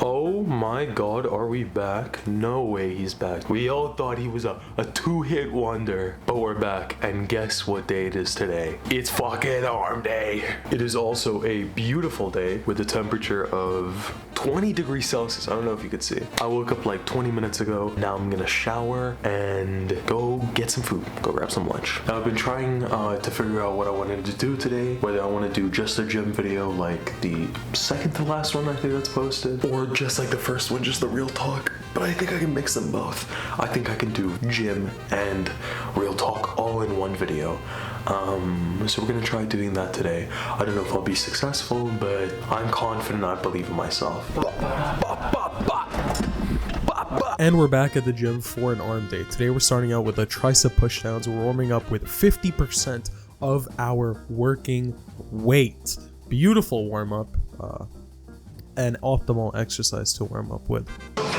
Oh my god, are we back? No way he's back. We all thought he was a two-hit wonder, but we're back, and guess what day it is today? It's fucking arm day. It is also a beautiful day with a temperature of 20 degrees Celsius. I don't know if you could see. I woke up like 20 minutes ago. Now I'm gonna shower and go get some food, go grab some lunch. Now I've been trying to figure out what I wanted to do today, whether I want to do just a gym video like the second to last one I think that's posted, or just like the first one, just the real talk. But I think I can mix them both. I think I can do gym and real talk all in one video. So we're gonna try doing that today. I don't know if I'll be successful, but I'm confident. I believe in myself. And we're back at the gym for an arm day. Today we're starting out with the tricep pushdowns. We're warming up with 50% of our working weight. Beautiful warm up. An optimal exercise to warm up with.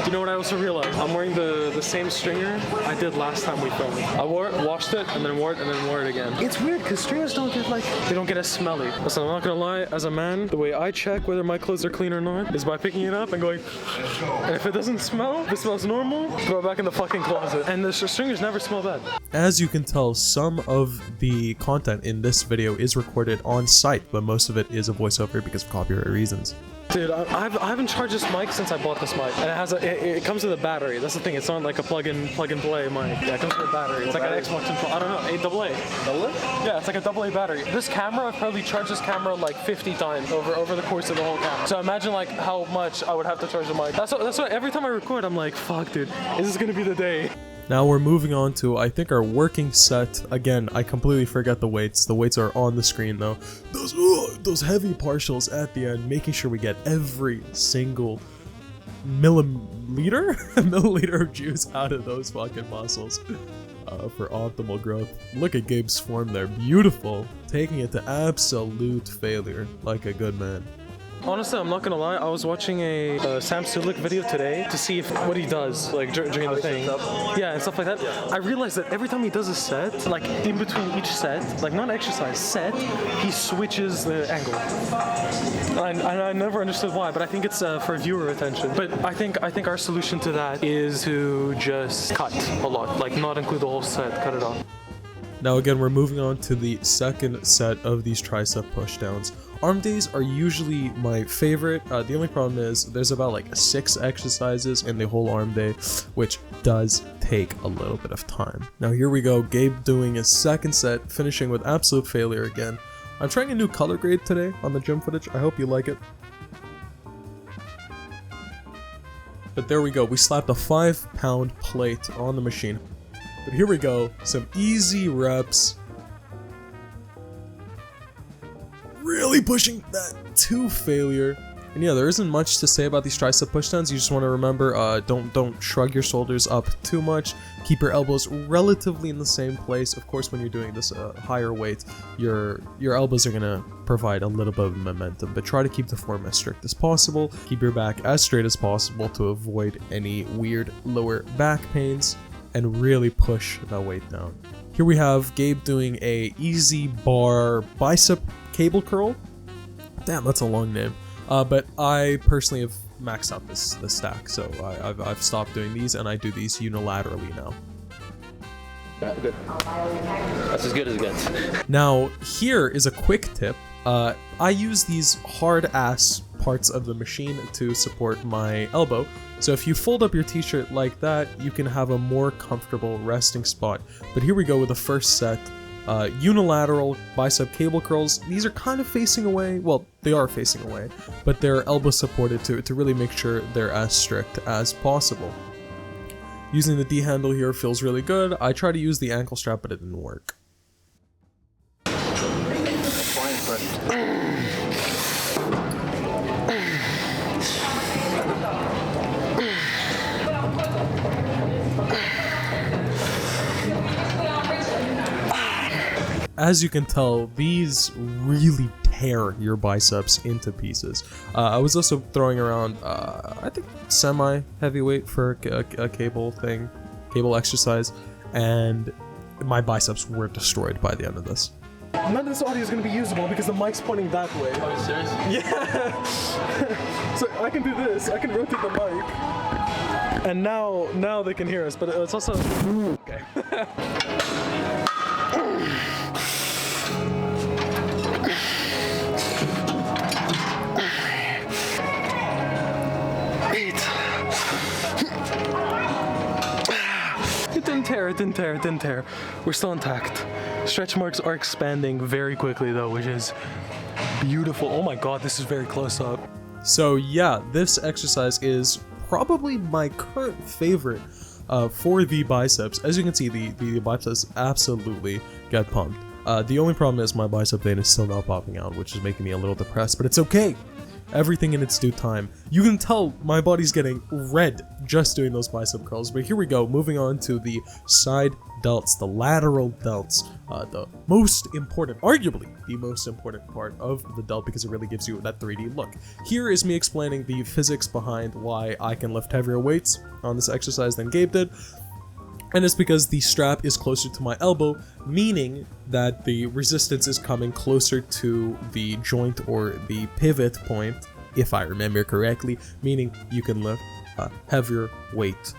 You know what I also realized? I'm wearing the same stringer I did last time we filmed. I wore it, washed it, and then wore it, and then wore it again. It's weird because stringers don't get as smelly. Listen, I'm not gonna lie, as a man, the way I check whether my clothes are clean or not is by picking it up and going, and if it doesn't smell, if it smells normal, throw it back in the fucking closet. And the stringers never smell bad. As you can tell, some of the content in this video is recorded on site, but most of it is a voiceover because of copyright reasons. Dude, I haven't charged this mic since I bought this mic, and it comes with a battery. That's the thing. It's not like a plug and play mic. Yeah, it comes with a battery. It's like an Xbox control. I don't know, AA. Double A? Yeah, it's like a AA battery. This camera, I've probably charged this camera like 50 times over the course of the whole camera. So imagine like how much I would have to charge the mic. That's why every time I record, I'm like, fuck, dude, is this gonna be the day? Now we're moving on to, I think, our working set. Again, I completely forget the weights. The weights are on the screen though. Those heavy partials at the end, making sure we get every single milliliter of juice out of those fucking muscles for optimal growth. Look at Gabe's form there. Beautiful. Taking it to absolute failure like a good man. Honestly, I'm not gonna lie, I was watching a Sam Sulik video today to see what he does, like during the thing. Yeah, and stuff like that. Yeah. I realized that every time he does a set, like in between each set, like not exercise, set, he switches the angle. I never understood why, but I think it's for viewer attention. But I think our solution to that is to just cut a lot, like not include the whole set, cut it off. Now again, we're moving on to the second set of these tricep pushdowns. Arm days are usually my favorite. The only problem is there's about like 6 exercises in the whole arm day, which does take a little bit of time. Now here we go, Gabe doing his second set, finishing with absolute failure again. I'm trying a new color grade today on the gym footage. I hope you like it. But there we go, we slapped a 5-pound plate on the machine. But here we go, some easy reps. Really pushing that to failure. And yeah, there isn't much to say about these tricep pushdowns. You just want to remember, don't shrug your shoulders up too much. Keep your elbows relatively in the same place. Of course, when you're doing this higher weight, your elbows are gonna provide a little bit of momentum, but try to keep the form as strict as possible. Keep your back as straight as possible to avoid any weird lower back pains, and really push that weight down. Here we have Gabe doing a easy bar bicep cable curl. Damn, that's a long name. But I personally have maxed out this stack, so I've stopped doing these and I do these unilaterally now. Good. That's as good as it gets. Now, here is a quick tip. I use these hard-ass parts of the machine to support my elbow. So if you fold up your t-shirt like that, you can have a more comfortable resting spot. But here we go with the first set. Unilateral bicep cable curls. These are kind of facing away. Well, they are facing away, but they're elbow supported to really make sure they're as strict as possible. Using the D handle here feels really good. I tried to use the ankle strap, but it didn't work. As you can tell, these really tear your biceps into pieces. I was also throwing around, I think, semi-heavyweight for a cable exercise, and my biceps were destroyed by the end of this. None of this audio is going to be usable because the mic's pointing that way. Are you serious? Yeah. So I can do this. I can rotate the mic. And now they can hear us, but it's also okay. It didn't tear. We're still intact. Stretch marks are expanding very quickly though, which is beautiful. Oh my god, this is very close up. So yeah, this exercise is probably my current favorite for the biceps. As you can see, the biceps absolutely get pumped. The only problem is my bicep vein is still not popping out, which is making me a little depressed, but it's okay. Everything in its due time. You can tell my body's getting red just doing those bicep curls, but here we go, moving on to the side delts, the lateral delts, the most important, arguably the most important part of the delt because it really gives you that 3D look. Here is me explaining the physics behind why I can lift heavier weights on this exercise than Gabe did. And it's because the strap is closer to my elbow, meaning that the resistance is coming closer to the joint or the pivot point, if I remember correctly, meaning you can lift a heavier weight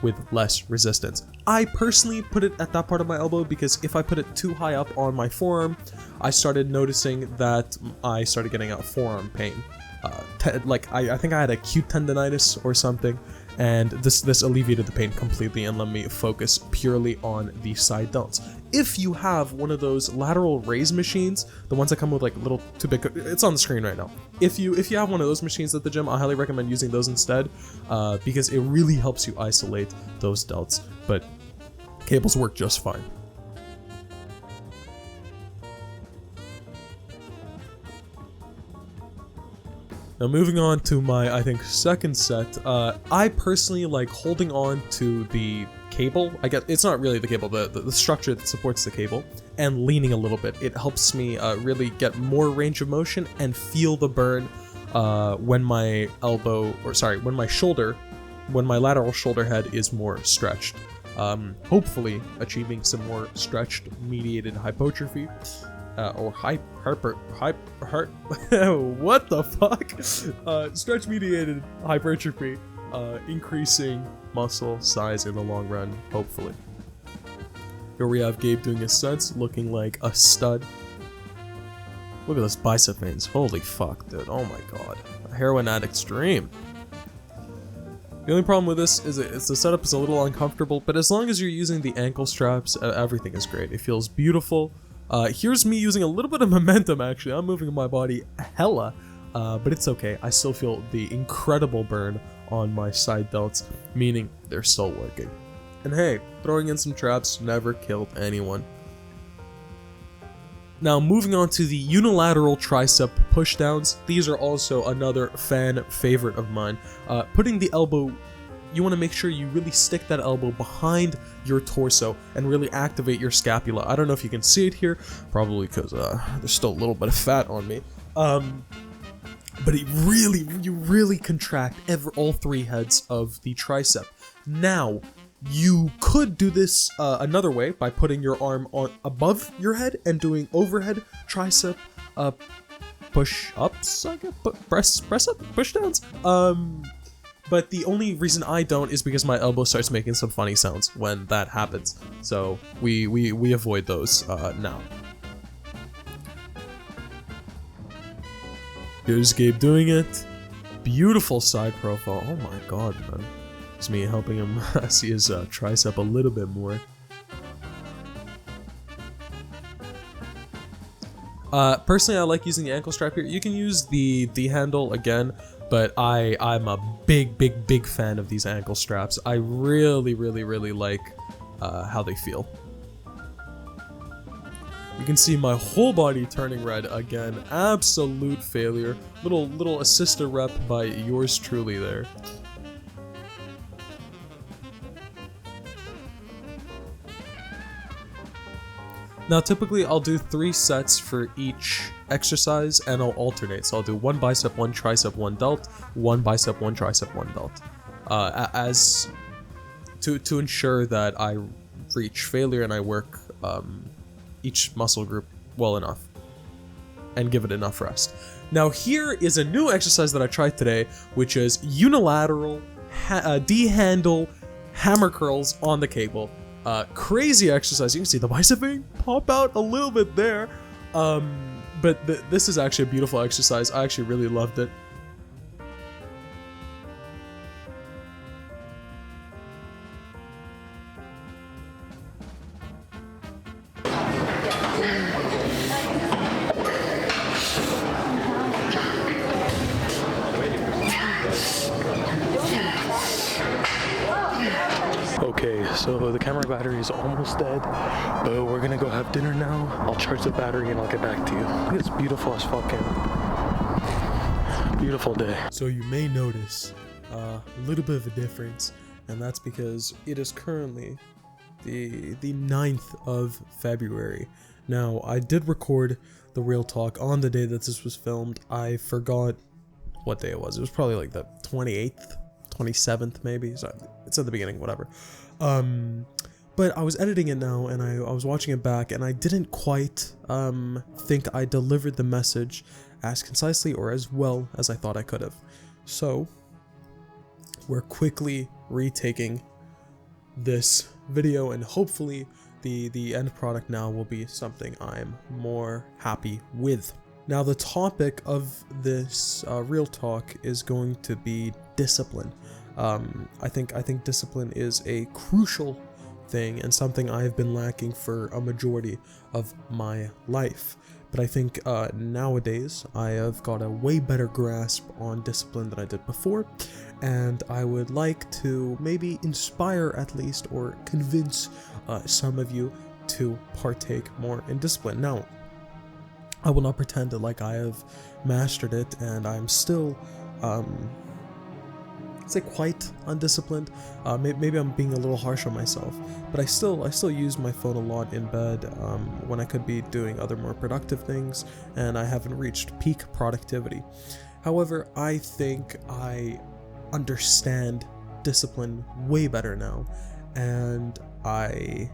with less resistance. I personally put it at that part of my elbow because if I put it too high up on my forearm, I started noticing that I started getting a forearm pain. I think I had acute tendonitis or something, and this alleviated the pain completely and let me focus purely on the side delts. If you have one of those lateral raise machines, the ones that come with like little too big, it's on the screen right now. If you have one of those machines at the gym, I highly recommend using those instead, because it really helps you isolate those delts. But cables work just fine. Now moving on to my, I think, second set, I personally like holding on to the cable. I guess it's not really the cable, the structure that supports the cable, and leaning a little bit. It helps me really get more range of motion and feel the burn when my when my lateral shoulder head is more stretched. Hopefully achieving some more stretched mediated hypertrophy. Or what the fuck? Stretch mediated hypertrophy, increasing muscle size in the long run, hopefully. Here we have Gabe doing his sets, looking like a stud. Look at those bicep veins, holy fuck, dude, oh my god. A heroin addict's dream. The only problem with this is the setup is a little uncomfortable, but as long as you're using the ankle straps, everything is great. It feels beautiful. Here's me using a little bit of momentum, actually. I'm moving my body hella, but it's okay. I still feel the incredible burn on my side delts, meaning they're still working. And hey, throwing in some traps never killed anyone. Now, moving on to the unilateral tricep pushdowns. These are also another fan favorite of mine. Putting the elbow, you want to make sure you really stick that elbow behind your torso and really activate your scapula. I don't know if you can see it here, probably because there's still a little bit of fat on me. But you really contract all three heads of the tricep. Now, you could do this another way by putting your arm on above your head and doing overhead tricep push-ups, I guess, press up, push-downs. But the only reason I don't is because my elbow starts making some funny sounds when that happens. So we avoid those now. Here's Gabe doing it. Beautiful side profile. Oh my god, man. It's me helping him see his tricep a little bit more. Personally, I like using the ankle strap here. You can use the handle again, but I'm a big fan of these ankle straps. I really like how they feel. You can see my whole body turning red again. Absolute failure. Little assist rep by yours truly there. Now typically I'll do 3 sets for each exercise and I'll alternate. So I'll do 1 bicep, 1 tricep, 1 delt, 1 bicep, 1 tricep, 1 delt. As to ensure that I reach failure and I work each muscle group well enough and give it enough rest. Now here is a new exercise that I tried today, which is unilateral D-handle hammer curls on the cable. Crazy exercise. You can see the bicep vein pop out a little bit there. But this is actually a beautiful exercise. I actually really loved it. Okay, so the camera battery is almost dead, but we're gonna go have dinner now. I'll charge the battery and I'll get back to you. It's beautiful as fucking. Beautiful day. So you may notice a little bit of a difference, and that's because it is currently the 9th of February. Now, I did record the real talk on the day that this was filmed. I forgot what day it was. It was probably like the 28th, 27th maybe. So it's at the beginning, whatever. But I was editing it now, and I was watching it back, and I didn't quite think I delivered the message as concisely or as well as I thought I could have. So we're quickly retaking this video, and hopefully the end product now will be something I'm more happy with. Now the topic of this real talk is going to be discipline. I think discipline is a crucial thing and something I've been lacking for a majority of my life. But I think nowadays I have got a way better grasp on discipline than I did before, and I would like to maybe inspire at least or convince some of you to partake more in discipline. Now, I will not pretend that like I have mastered it and I'm still say quite undisciplined. Maybe I'm being a little harsh on myself, but I still use my phone a lot in bed when I could be doing other more productive things, and I haven't reached peak productivity. However, I think I understand discipline way better now, and I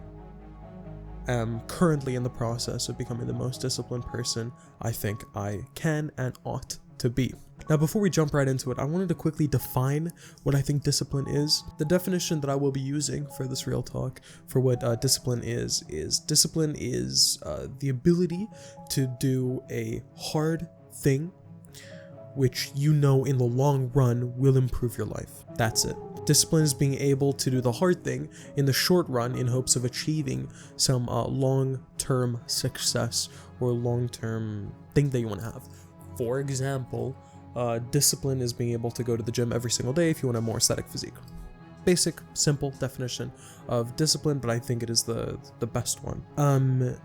am currently in the process of becoming the most disciplined person I think I can and ought to be. Now, before we jump right into it, I wanted to quickly define what I think discipline is. The definition that I will be using for this real talk for what discipline is discipline is the ability to do a hard thing which you know in the long run will improve your life. That's it. Discipline is being able to do the hard thing in the short run in hopes of achieving some long-term success or long-term thing that you want to have. For example, discipline is being able to go to the gym every single day if you want a more aesthetic physique. Basic, simple definition of discipline, but I think it is the best one.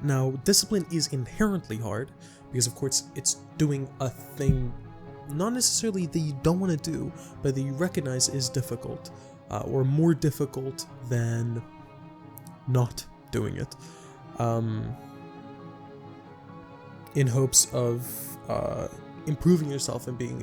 Now, discipline is inherently hard because, of course, it's doing a thing not necessarily that you don't want to do, but that you recognize is difficult, or more difficult than not doing it, in hopes of improving yourself and being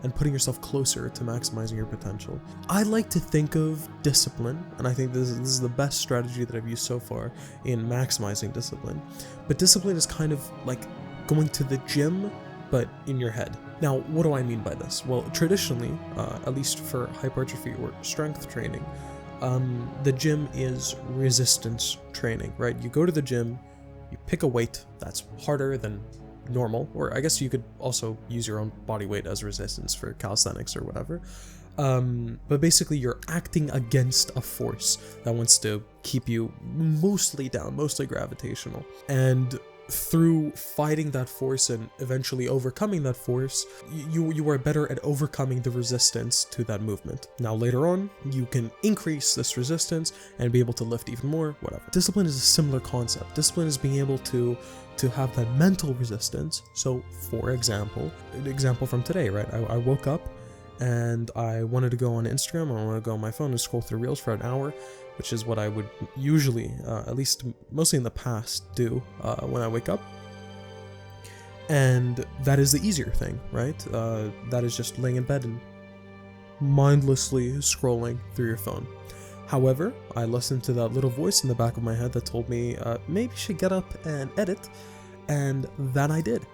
and putting yourself closer to maximizing your potential. I like to think of discipline, and I think this is the best strategy that I've used so far in maximizing discipline. But discipline is kind of like going to the gym, but in your head. Now, what do I mean by this? Well, traditionally, at least for hypertrophy or strength training, the gym is resistance training, right? You go to the gym, you pick a weight that's harder than normal, or I guess you could also use your own body weight as resistance for calisthenics or whatever. But basically you're acting against a force that wants to keep you mostly down, mostly gravitational. And through fighting that force and eventually overcoming that force, you are better at overcoming the resistance to that movement. Now later on, you can increase this resistance and be able to lift even more, whatever. Discipline is a similar concept. Discipline is being able to have that mental resistance. So for example, an example from today, right? I woke up and I wanted to go on Instagram, or I wanted to go on my phone and scroll through Reels for an hour, which is what I would usually, at least mostly in the past, do when I wake up. And that is the easier thing, right? That is just laying in bed and mindlessly scrolling through your phone. However, I listened to that little voice in the back of my head that told me maybe you should get up and edit. And that I did.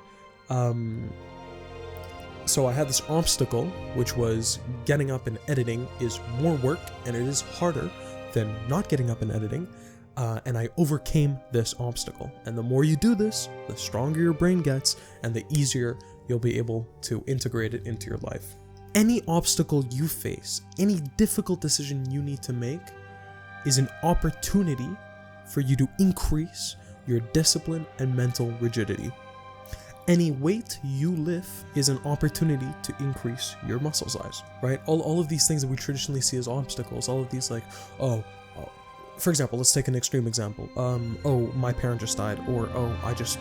So I had this obstacle, which was getting up and editing is more work and it is harder than not getting up and editing. And I overcame this obstacle. And the more you do this, the stronger your brain gets and the easier you'll be able to integrate it into your life. Any obstacle you face, any difficult decision you need to make is an opportunity for you to increase your discipline and mental rigidity. Any weight you lift is an opportunity to increase your muscle size, right? All of these things that we traditionally see as obstacles, all of these like, for example, let's take an extreme example. Oh, my parent just died, or oh, I just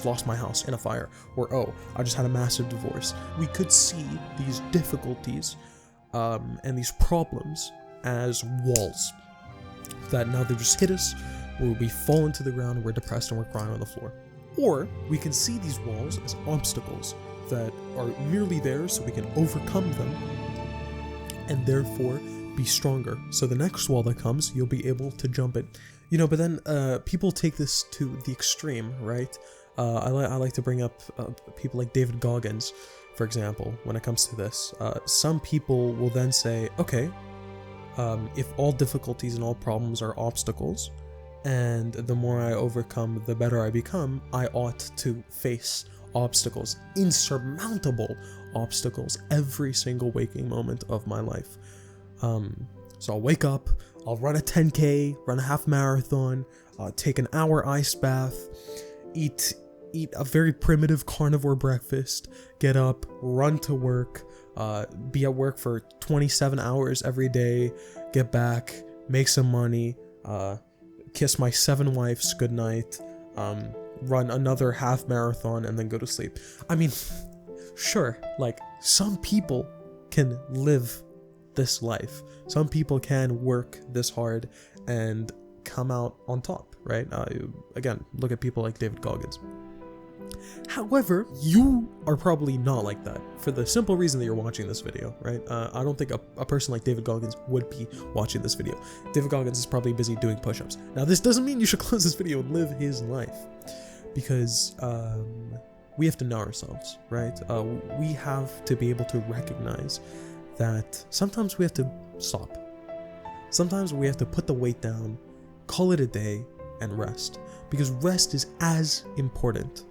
lost my house in a fire, or oh, I just had a massive divorce. We could see these difficulties and these problems as walls that now they just hit us, where we fall into the ground and we're depressed and we're crying on the floor. Or we can see these walls as obstacles that are merely there so we can overcome them and therefore be stronger. So the next wall that comes, you'll be able to jump it. You know, but then people take this to the extreme, right? I like to bring up people like David Goggins, for example, when it comes to this. Some people will then say, okay, if all difficulties and all problems are obstacles, and the more I overcome, the better I become, I ought to face obstacles, insurmountable obstacles, every single waking moment of my life. So I'll wake up, I'll run a 10K, run a half marathon, take an hour ice bath, eat a very primitive carnivore breakfast, get up, run to work, be at work for 27 hours every day, get back, make some money, kiss my 7 wives goodnight, run another half marathon, and then go to sleep. I mean, sure, like, some people can live this life. Some people can work this hard and come out on top, right? Again, look at people like David Goggins. However, you are probably not like that for the simple reason that you're watching this video, right? I don't think a person like David Goggins would be watching this video. David Goggins is probably busy doing push-ups. Now, this doesn't mean you should close this video and live his life, because we have to know ourselves, right? We have to be able to recognize that sometimes we have to stop. Sometimes we have to put the weight down, call it a day, and rest, because rest is as important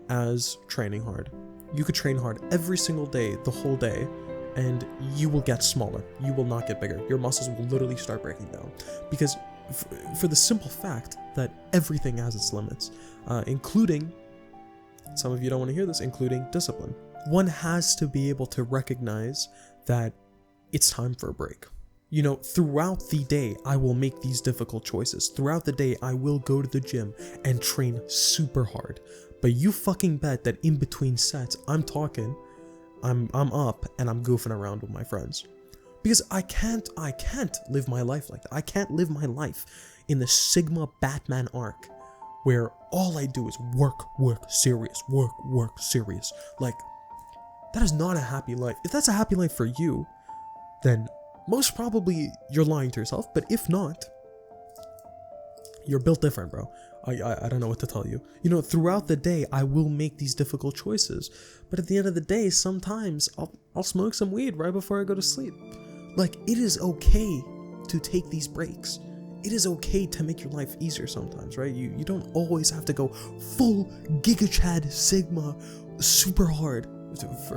as training hard. You could train hard every single day, the whole day, and you will get smaller. You will not get bigger. Your muscles will literally start breaking down, because for the simple fact that everything has its limits, including, some of you don't want to hear this, including discipline. One has to be able to recognize that it's time for a break. You know, throughout the day, I will make these difficult choices. Throughout the day, I will go to the gym and train super hard. But you fucking bet that in between sets, I'm up and I'm goofing around with my friends. Because I can't live my life like that. I can't live my life in the Sigma Batman arc where all I do is work, serious, work, serious. Like, that is not a happy life. If that's a happy life for you, then most probably you're lying to yourself. But if not, you're built different, bro. I don't know what to tell you. You know, throughout the day, I will make these difficult choices. But at the end of the day, sometimes I'll smoke some weed right before I go to sleep. Like, it is okay to take these breaks. It is okay to make your life easier sometimes, right? You don't always have to go full Giga Chad Sigma super hard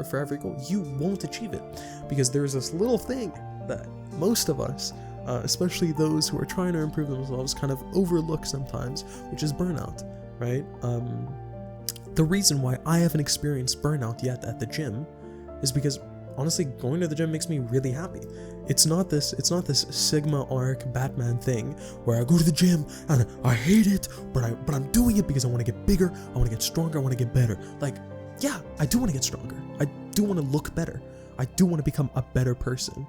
for every goal. You won't achieve it, because there's this little thing that most of us, especially those who are trying to improve themselves, kind of overlook sometimes, which is burnout, right? The reason why I haven't experienced burnout yet at the gym is because, honestly, going to the gym makes me really happy. It's not this Sigma arc Batman thing where I go to the gym and I hate it, but I'm doing it because I want to get bigger, I want to get stronger, I want to get better. Like, yeah, I do want to get stronger. I do want to look better. I do want to become a better person.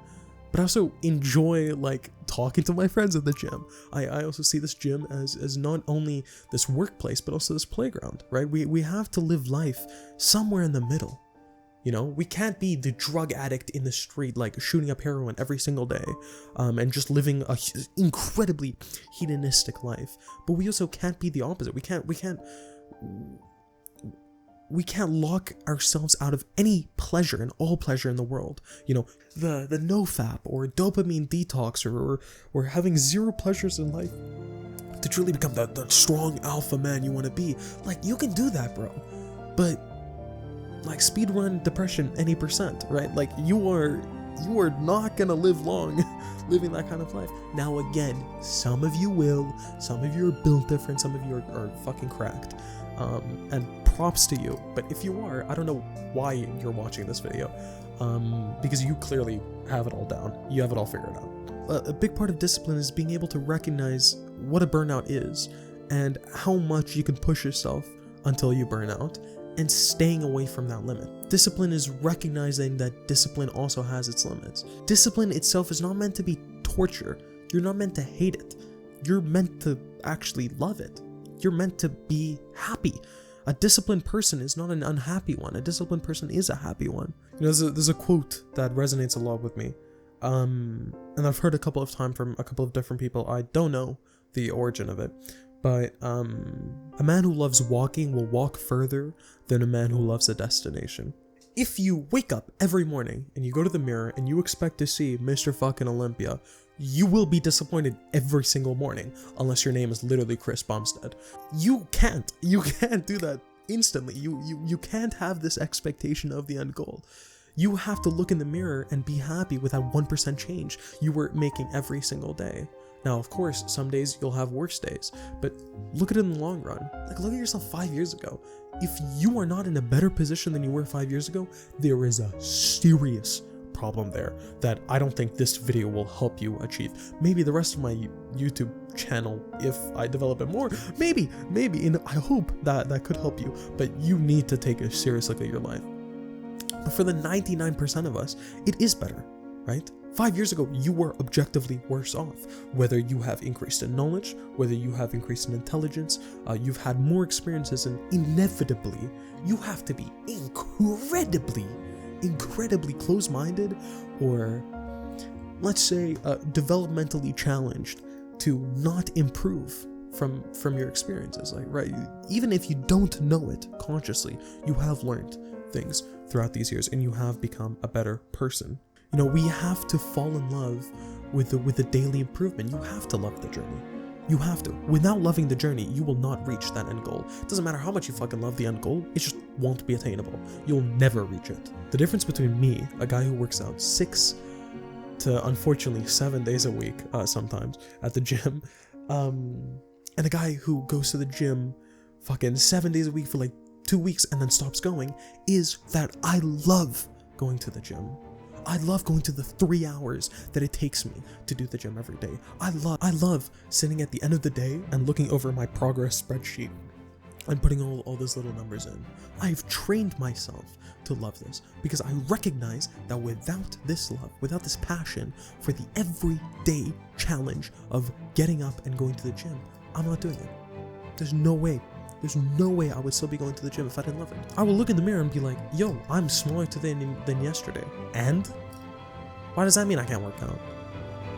But I also enjoy, like, talking to my friends at the gym. I also see this gym as not only this workplace, but also this playground, right? We have to live life somewhere in the middle. You know, we can't be the drug addict in the street, like shooting up heroin every single day, and just living a incredibly hedonistic life. But we also can't be the opposite. We can't we can't lock ourselves out of any pleasure and all pleasure in the world. You know, the nofap or dopamine detox or having zero pleasures in life to truly become the strong alpha man you want to be. Like, you can do that, bro. But like, speedrun depression any percent, right? Like, you are not gonna live long living that kind of life. Now again, some of you will, some of you are built different, some of you are fucking cracked. And props to you. But if you are, I don't know why you're watching this video, because you clearly have it all down. You have it all figured out. A big part of discipline is being able to recognize what a burnout is and how much you can push yourself until you burn out, and staying away from that limit. Discipline is recognizing that discipline also has its limits. Discipline itself is not meant to be torture. You're not meant to hate it. You're meant to actually love it. You're meant to be happy. A disciplined person is not an unhappy one. A disciplined person is a happy one. You know, there's a quote that resonates a lot with me. And I've heard a couple of times from a couple of different people. I don't know the origin of it. But a man who loves walking will walk further than a man who loves a destination. If you wake up every morning and you go to the mirror and you expect to see Mr. fucking Olympia, you will be disappointed every single morning, unless your name is literally Chris Bumstead. You can't do that instantly. You can't have this expectation of the end goal. You have to look in the mirror and be happy with that 1% change you were making every single day. Now, of course, some days you'll have worse days, but look at it in the long run. Like, look at yourself 5 years ago. If you are not in a better position than you were 5 years ago, there is a serious problem there that I don't think this video will help you achieve. Maybe the rest of my YouTube channel, if I develop it more, maybe, and I hope that could help you, but you need to take a serious look at your life. But for the 99% of us, it is better, right? 5 years ago, you were objectively worse off. Whether you have increased in knowledge, whether you have increased in intelligence, you've had more experiences, and inevitably, you have to be incredibly close-minded, or let's say developmentally challenged to not improve from your experiences. Like, right, even if you don't know it consciously, you have learned things throughout these years and you have become a better person. You know, we have to fall in love with the daily improvement. You have to love the journey. You have to. Without loving the journey, you will not reach that end goal. It doesn't matter how much you fucking love the end goal, it just won't be attainable. You'll never reach it. The difference between me, a guy who works out 6 to unfortunately 7 days a week, sometimes, at the gym, and a guy who goes to the gym fucking 7 days a week for like 2 weeks and then stops going, is that I love going to the gym. I love going to the 3 hours that it takes me to do the gym every day. I love sitting at the end of the day and looking over my progress spreadsheet and putting all those little numbers in. I've trained myself to love this because I recognize that without this love, without this passion for the everyday challenge of getting up and going to the gym, I'm not doing it. There's no way I would still be going to the gym if I didn't love it. I will look in the mirror and be like, yo, I'm smaller today than yesterday. And? Why does that mean I can't work out?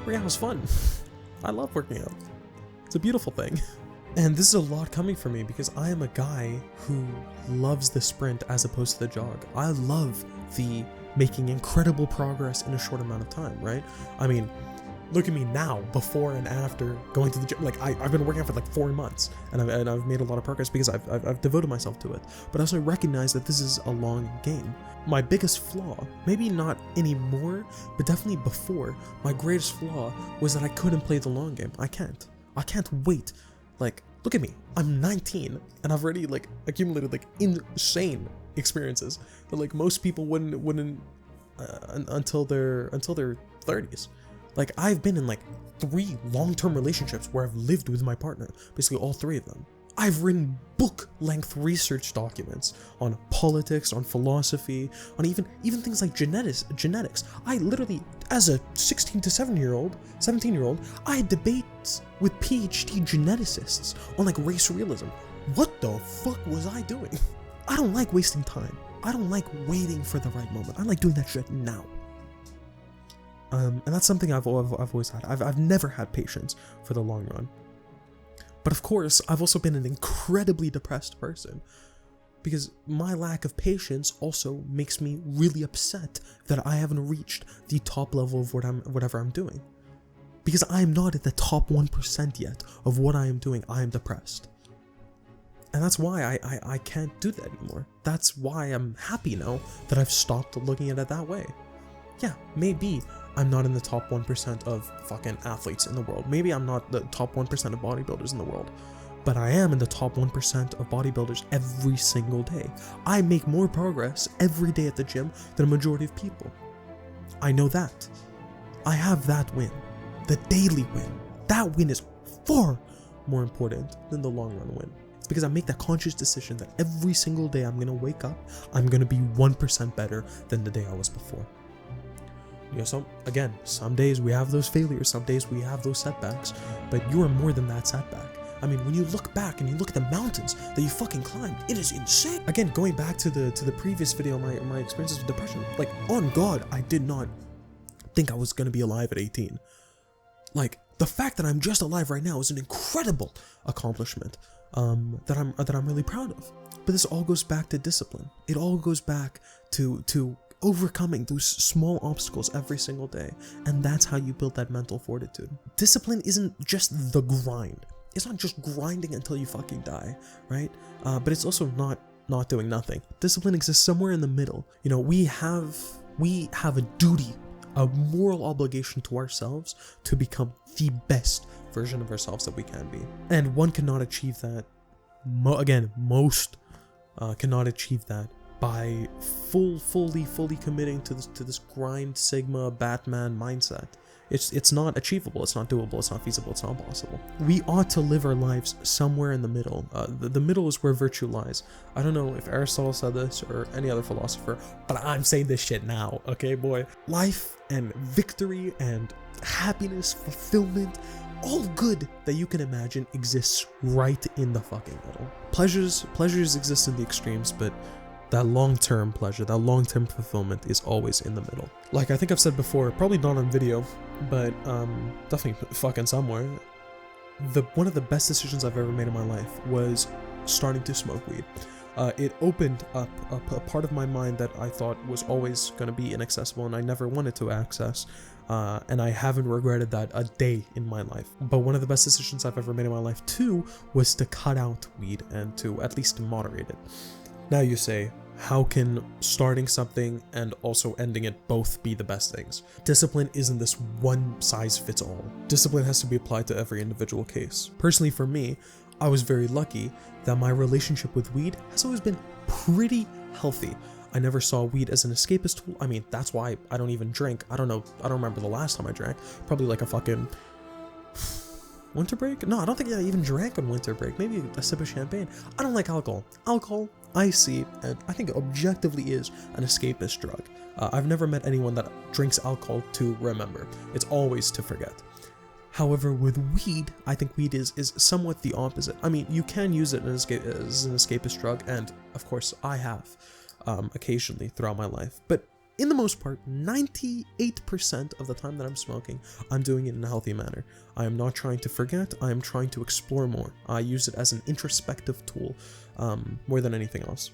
Working out is fun. I love working out. It's a beautiful thing. And this is a lot coming from me because I am a guy who loves the sprint as opposed to the jog. I love the making incredible progress in a short amount of time, right? I mean, look at me now, before and after going to the gym. Like, I've been working out for like 4 months, and I've made a lot of progress because I've devoted myself to it. But I also recognize that this is a long game. My biggest flaw, maybe not anymore, but definitely before, my greatest flaw was that I couldn't play the long game. I can't wait. Like, look at me. I'm 19, and I've already like accumulated like insane experiences that like most people wouldn't until their 30s. Like, I've been in like 3 long-term relationships where I've lived with my partner, basically all 3 of them. I've written book-length research documents on politics, on philosophy, on even things like genetics. I literally, as a 16 to 17-year-old, I had debates with PhD geneticists on like race realism. What the fuck was I doing? I don't like wasting time. I don't like waiting for the right moment. I like doing that shit now. And that's something I've always had. I've never had patience for the long run. But of course, I've also been an incredibly depressed person, because my lack of patience also makes me really upset that I haven't reached the top level of whatever I'm doing. Because I am not at the top 1% yet of what I am doing. I am depressed. And that's why I can't do that anymore. That's why I'm happy now that I've stopped looking at it that way. Yeah, maybe I'm not in the top 1% of fucking athletes in the world. Maybe I'm not the top 1% of bodybuilders in the world. But I am in the top 1% of bodybuilders every single day. I make more progress every day at the gym than a majority of people. I know that. I have that win. The daily win. That win is far more important than the long run win. It's because I make that conscious decision that every single day I'm going to wake up, I'm going to be 1% better than the day I was before. You know, some days we have those failures, some days we have those setbacks, but you are more than that setback. I mean, when you look back and you look at the mountains that you fucking climbed, it is insane. Again, going back to the previous video, my experiences with depression, like, on God, I did not think I was going to be alive at 18. Like, the fact that I'm just alive right now is an incredible accomplishment that I'm really proud of. But this all goes back to discipline. It all goes back to overcoming those small obstacles every single day, and that's how you build that mental fortitude. Discipline isn't just the grind. It's not just grinding until you fucking die, right? But it's also not doing nothing. Discipline exists somewhere in the middle. You know, we have a duty, a moral obligation to ourselves to become the best version of ourselves that we can be. And one cannot achieve that, most cannot achieve that by fully committing to this grind sigma Batman mindset. It's not achievable, it's not doable, it's not feasible, it's not possible. We ought to live our lives somewhere in the middle. The middle is where virtue lies. I don't know if Aristotle said this or any other philosopher, but I'm saying this shit now, okay, boy? Life and victory and happiness, fulfillment, all good that you can imagine exists right in the fucking middle. Pleasures exist in the extremes, but that long-term pleasure, that long-term fulfillment is always in the middle. Like I think I've said before, probably not on video, but definitely fucking somewhere, one of the best decisions I've ever made in my life was starting to smoke weed. It opened up a part of my mind that I thought was always going to be inaccessible and I never wanted to access, and I haven't regretted that a day in my life. But one of the best decisions I've ever made in my life too was to cut out weed and to at least moderate it. Now you say, how can starting something and also ending it both be the best things? Discipline isn't this one size fits all. Discipline has to be applied to every individual case. Personally for me, I was very lucky that my relationship with weed has always been pretty healthy. I never saw weed as an escapist tool. I mean, that's why I don't even drink. I don't remember the last time I drank. Probably like a fucking winter break? No, I don't think I even drank on winter break. Maybe a sip of champagne. I don't like alcohol. Alcohol, I see, and I think objectively is an escapist drug. I've never met anyone that drinks alcohol to remember. It's always to forget. However, with weed, I think weed is somewhat the opposite. I mean, you can use it as an escapist drug, and of course I have occasionally throughout my life. But in the most part, 98% of the time that I'm smoking, I'm doing it in a healthy manner. I am not trying to forget, I am trying to explore more. I use it as an introspective tool more than anything else.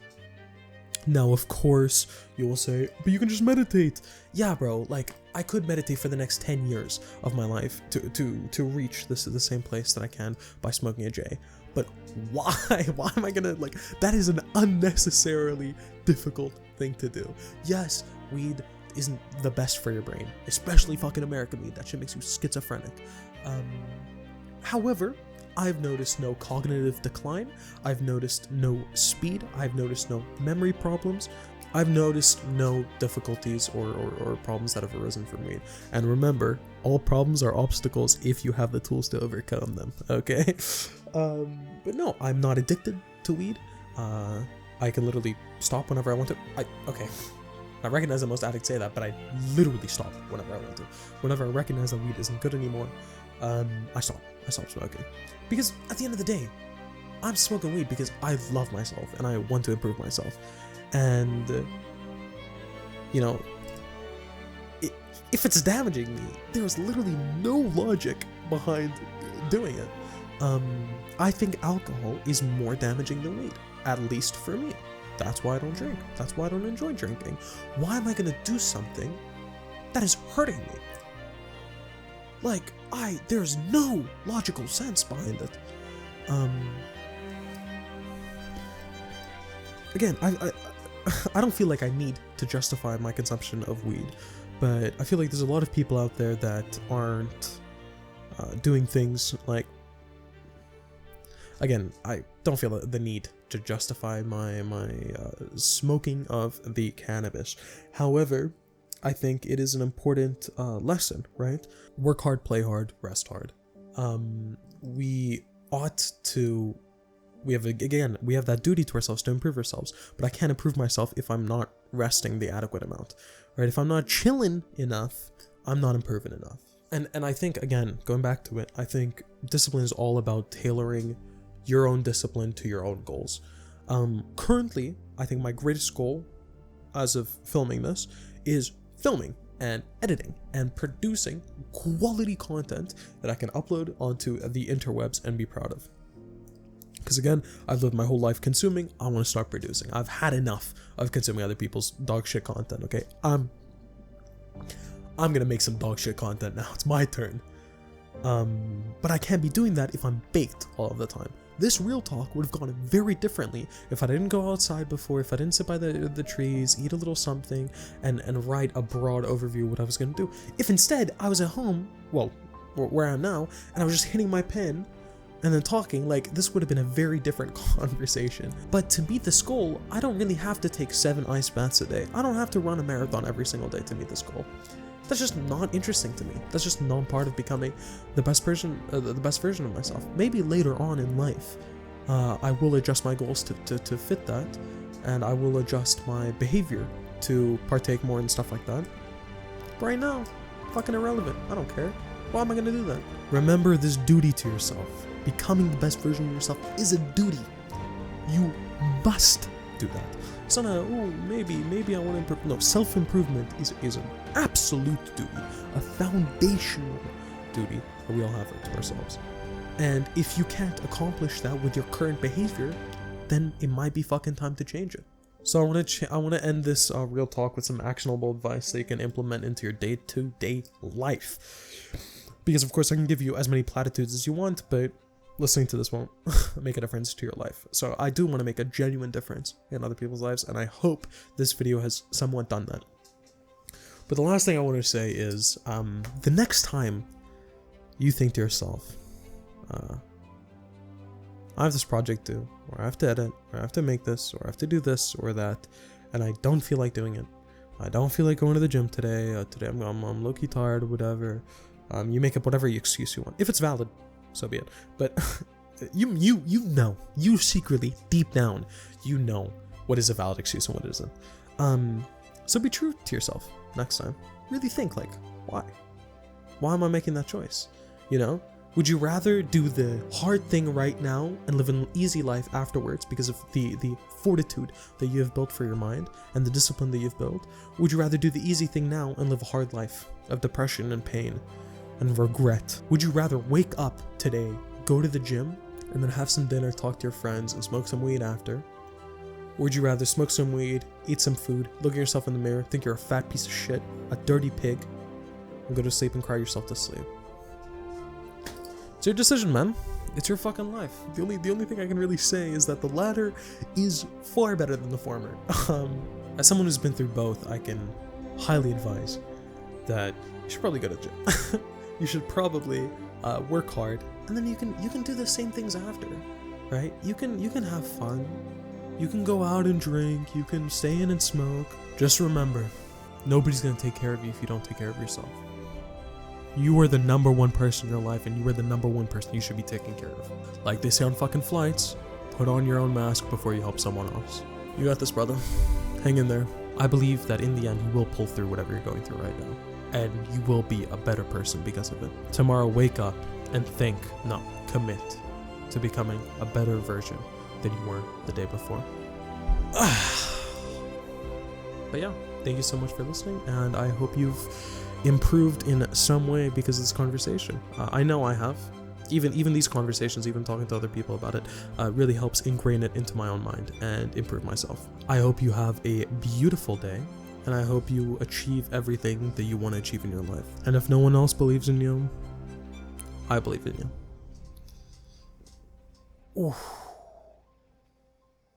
Now, of course, you will say, but you can just meditate. Yeah, bro, like, I could meditate for the next 10 years of my life to reach the same place that I can by smoking a J. But why? Why am I gonna, like, that is an unnecessarily difficult thing to do. Yes, weed isn't the best for your brain, especially fucking American weed. That shit makes you schizophrenic. However, I've noticed no cognitive decline, I've noticed no speed, I've noticed no memory problems, I've noticed no difficulties or problems that have arisen from weed. And remember, all problems are obstacles if you have the tools to overcome them, okay? But no, I'm not addicted to weed. I can literally stop whenever I want to. Okay. I recognize that most addicts say that, but I literally stop whenever I want to. Whenever I recognize that weed isn't good anymore, I stop smoking. Because at the end of the day, I'm smoking weed because I love myself and I want to improve myself. And, you know, if it's damaging me, there's literally no logic behind doing it. I think alcohol is more damaging than weed, at least for me. That's why I don't drink. That's why I don't enjoy drinking. Why am I gonna do something that is hurting me? Like, there's no logical sense behind it. Again, I don't feel like I need to justify my consumption of weed, but I feel like there's a lot of people out there that aren't doing things like... Again, I don't feel the need to justify my smoking of the cannabis. However, I think it is an important lesson, right? Work hard, play hard, rest hard. We ought to... We have that duty to ourselves to improve ourselves, but I can't improve myself if I'm not resting the adequate amount, right? If I'm not chilling enough, I'm not improving enough. And I think, again, going back to it, I think discipline is all about tailoring your own discipline to your own goals. Currently, I think my greatest goal as of filming this is filming and editing and producing quality content that I can upload onto the interwebs and be proud of. Because again, I've lived my whole life consuming. I want to start producing. I've had enough of consuming other people's dog shit content, okay? I'm gonna make some dog shit content now. It's my turn. But I can't be doing that if I'm baked all of the time. This real talk would have gone very differently if I didn't go outside before, if I didn't sit by the trees, eat a little something, and write a broad overview of what I was gonna do. If instead I was at home, well, where I am now, and I was just hitting my pen and then talking, like, this would have been a very different conversation. But to meet this goal, I don't really have to take 7 ice baths a day. I don't have to run a marathon every single day to meet this goal. That's just not interesting to me. That's just not part of becoming the best version of myself. Maybe later on in life, I will adjust my goals to fit that, and I will adjust my behavior to partake more in stuff like that. But right now, fucking irrelevant. I don't care. Why am I gonna do that? Remember this duty to yourself. Becoming the best version of yourself is a duty. You must do that. It's not a, oh, maybe I want to improve. No, self-improvement is an absolute duty, a foundational duty that we all have to ourselves. And if you can't accomplish that with your current behavior, then it might be fucking time to change it. So I want to end this real talk with some actionable advice that you can implement into your day-to-day life. Because of course I can give you as many platitudes as you want, but listening to this won't make a difference to your life. So I do want to make a genuine difference in other people's lives, and I hope this video has somewhat done that. But the last thing I want to say is, the next time you think to yourself, I have this project due, or I have to edit, or I have to make this, or I have to do this or that, and I don't feel like doing it. I don't feel like going to the gym today. Today I'm low-key tired or whatever. You make up whatever excuse you want. If it's valid, so be it. But you know, you secretly, deep down, you know what is a valid excuse and what isn't. So be true to yourself next time. Really think, like, why? Why am I making that choice? You know? Would you rather do the hard thing right now and live an easy life afterwards because of the fortitude that you have built for your mind and the discipline that you've built? Would you rather do the easy thing now and live a hard life of depression and pain and regret? Would you rather wake up today, go to the gym, and then have some dinner, talk to your friends, and smoke some weed after? Or would you rather smoke some weed, eat some food, look at yourself in the mirror, think you're a fat piece of shit, a dirty pig, and go to sleep and cry yourself to sleep? It's your decision, man. It's your fucking life. The only thing I can really say is that the latter is far better than the former. As someone who's been through both, I can highly advise that you should probably go to the gym. You should probably work hard, and then you can do the same things after, right? You can have fun. You can go out and drink. You can stay in and smoke. Just remember, nobody's gonna take care of you if you don't take care of yourself. You are the #1 person in your life, and you are the #1 person you should be taking care of. Like they say on fucking flights, put on your own mask before you help someone else. You got this, brother. Hang in there. I believe that in the end, you will pull through whatever you're going through right now, and you will be a better person because of it. Tomorrow, wake up and commit to becoming a better version than you were the day before. But yeah, thank you so much for listening, and I hope you've improved in some way because of this conversation. I know I have. even these conversations, even talking to other people about it, really helps ingrain it into my own mind and improve myself. I hope you have a beautiful day, and I hope you achieve everything that you want to achieve in your life. And if no one else believes in you, I believe in you. Oof.